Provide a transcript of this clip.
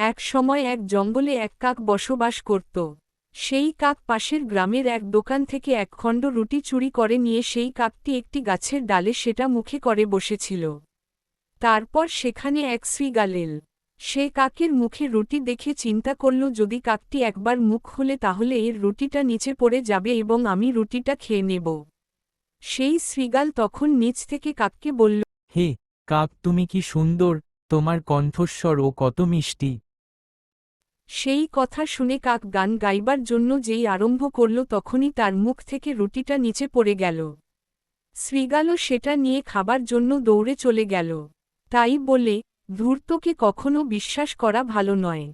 এক সময় এক জঙ্গলে এক কাক বসবাস করত। সেই কাক পাশের গ্রামের এক দোকান থেকে এক খণ্ড রুটি চুরি করে নিয়ে সেই কাকটি একটি গাছের ডালে সেটা মুখে করে বসেছিল। তারপর সেখানে এক শ্রীগাল এল। সে কাকের মুখে রুটি দেখে চিন্তা করল, যদি কাকটি একবার মুখ খুলে তাহলে এর রুটিটা নিচে পড়ে যাবে এবং আমি রুটিটা খেয়ে নেব। সেই শ্রীগাল তখন নিচ থেকে কাককে বলল, হে কাক, তুমি কি সুন্দর, তোমার কণ্ঠস্বরও কত মিষ্টি। সেই কথা শুনে কাক গান গাইবার জন্য যেই আরম্ভ করল তখনই তার মুখ থেকে রুটিটা নিচে পড়ে গেল। শ্রীগালও সেটা নিয়ে খাবার জন্য দৌড়ে চলে গেল। তাই বলে, ধূর্তকে কখনো বিশ্বাস করা ভালো নয়।